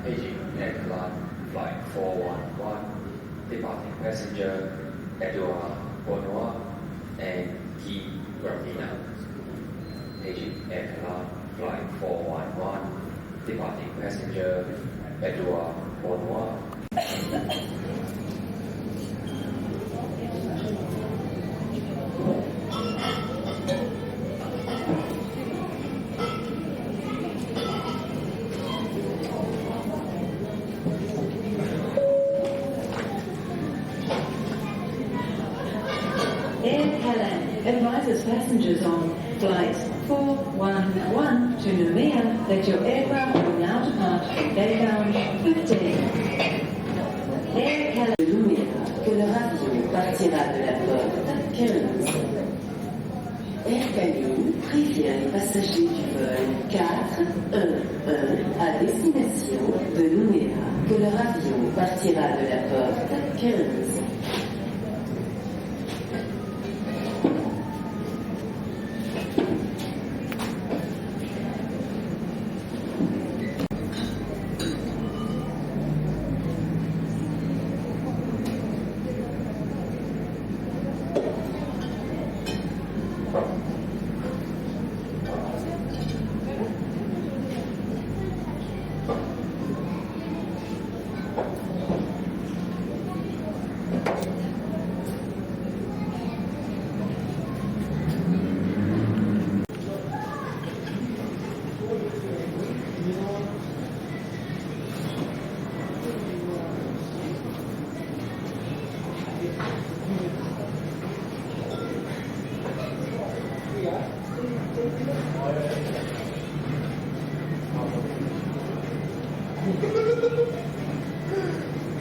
Beijing Airline Flight 411, departing passenger Edouard Bonois and Guy Gravina. Beijing Airline Flight 411, departing passenger Edouard Bonois. Air Helen advises passengers on flight 411 to Noumea that your aircraft will now depart Baybound 15. Air Helen de Noumea que leur avion partira de la porte 15. Air Caline prévient les passagers du vol 411 à destination de Noumea que leur avion partira de la porte 15.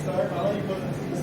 Sorry, I'll let you put this.